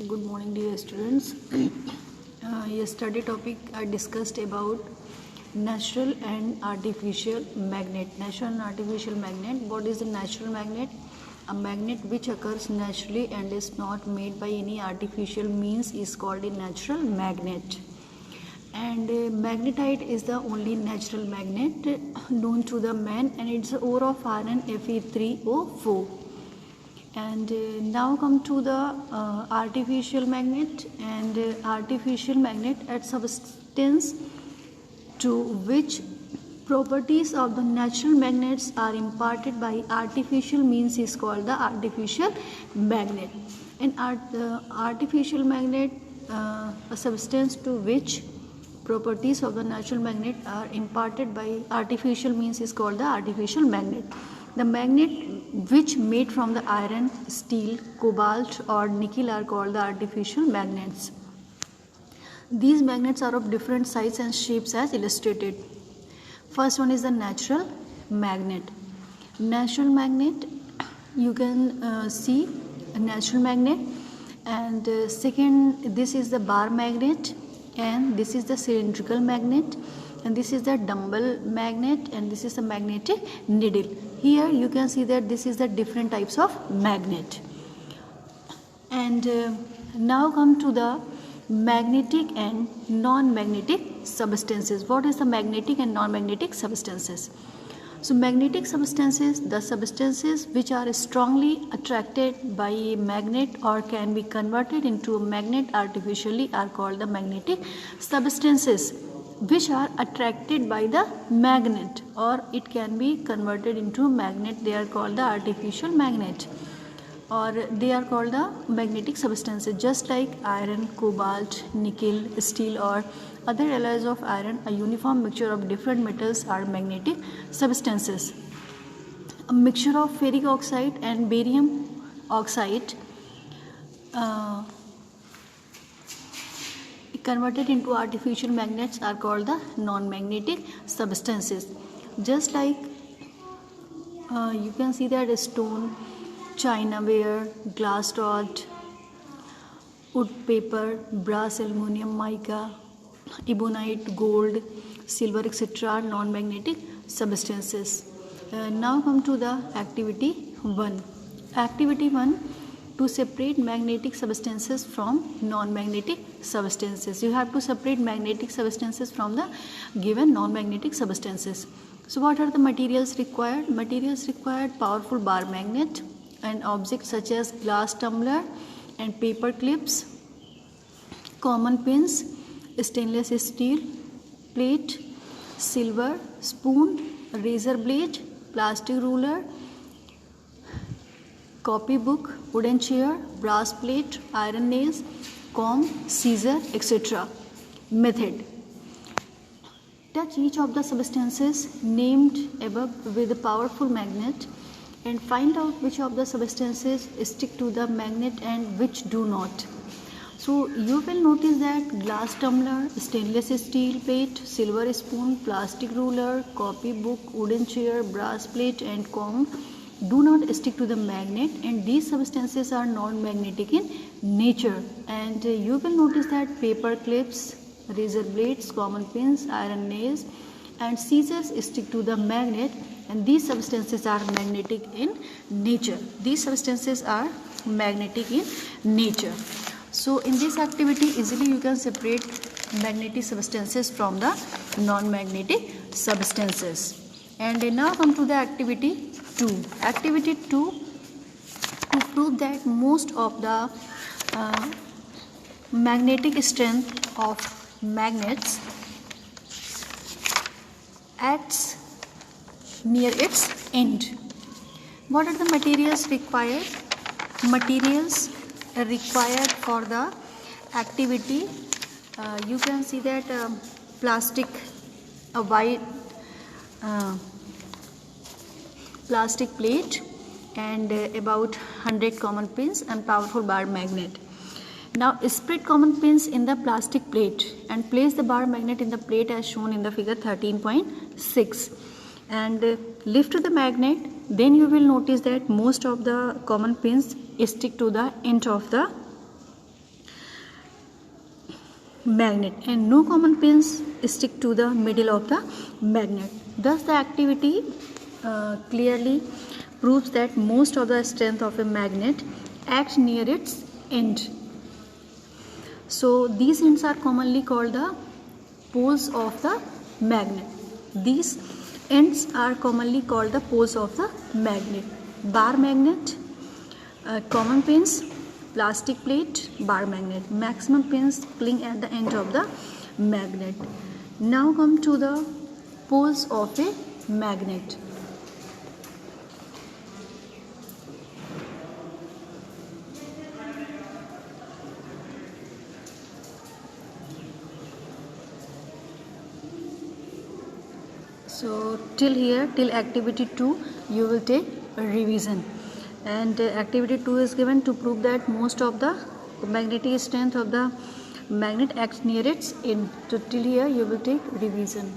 Good morning, dear students. Yesterday topic I discussed about natural and artificial magnet. Natural and artificial magnet. What is a natural magnet? A magnet which occurs naturally and is not made by any artificial means is called a natural magnet. And magnetite is the only natural magnet known to the man, and it's the ore of iron Fe3O4. And now come to the artificial magnet. And artificial magnet at substance to which properties of the natural magnets are imparted by artificial means is called the artificial magnet. And artificial magnet, a substance to which properties of the natural magnet are imparted by artificial means is called the artificial magnet. The magnet which made from the iron, steel, cobalt or nickel are called the artificial magnets. These magnets are of different sizes and shapes as illustrated. First one is the natural magnet. Natural magnet, you can see a natural magnet. And second, this is the bar magnet, and this is the cylindrical magnet, and this is the dumbbell magnet, and this is the magnetic needle. Here you can see that this is the different types of magnet. And now come to the magnetic and non-magnetic substances. What is the magnetic and non-magnetic substances? So magnetic substances, the substances which are strongly attracted by a magnet or can be converted into a magnet artificially are called the magnetic substances, which are attracted by the magnet or it can be converted into a magnet. They are called the artificial magnet, or they are called the magnetic substances. Just like iron, cobalt, nickel, steel or other alloys of iron, a uniform mixture of different metals are magnetic substances. A mixture of ferric oxide and barium oxide converted into artificial magnets are called the non-magnetic substances. Just like you can see that stone, china ware, glass rod, wood, paper, brass, aluminium, mica, ebonite, gold, silver, etc. are non-magnetic substances. Now come to the activity 1. Activity 1, to separate magnetic substances from non-magnetic substances. You have to separate magnetic substances from the given non-magnetic substances. So what are the materials required? Materials required: powerful bar magnet and objects such as glass tumbler and paper clips, common pins, stainless steel plate, silver spoon, razor blade, plastic ruler, copy book, wooden chair, brass plate, iron nails, comb, scissor, etc. Method: touch each of the substances named above with a powerful magnet and find out which of the substances stick to the magnet and which do not. So you will notice that glass tumbler, stainless steel plate, silver spoon, plastic ruler, copy book, wooden chair, brass plate and comb do not stick to the magnet, and these substances are non-magnetic in nature. And you will notice that paper clips, razor blades, common pins, iron nails and scissors stick to the magnet, and these substances are magnetic in nature. These substances are magnetic in nature. So in this activity easily you can separate magnetic substances from the non-magnetic substances. And now come to the activity 2. Activity 2, to prove that most of the magnetic strength of magnets acts near its end. What are the materials required? Materials required for the activity, you can see that plastic, a white plastic plate and about 100 common pins and powerful bar magnet. Now spread common pins in the plastic plate and place the bar magnet in the plate as shown in the figure 13.6 and lift the magnet. Then you will notice that most of the common pins stick to the end of the magnet, and no common pins stick to the middle of the magnet. Thus the activity clearly proves that most of the strength of a magnet acts near its end. So these ends are commonly called the poles of the magnet. These ends are commonly called the poles of the magnet. Bar magnet, common pins, plastic plate, bar magnet. Maximum pins cling at the end of the magnet. Now come to the poles of a magnet. So till here, till activity 2, you will take a revision, and activity 2 is given to prove that most of the magnetic strength of the magnet acts near its end. So till here you will take revision.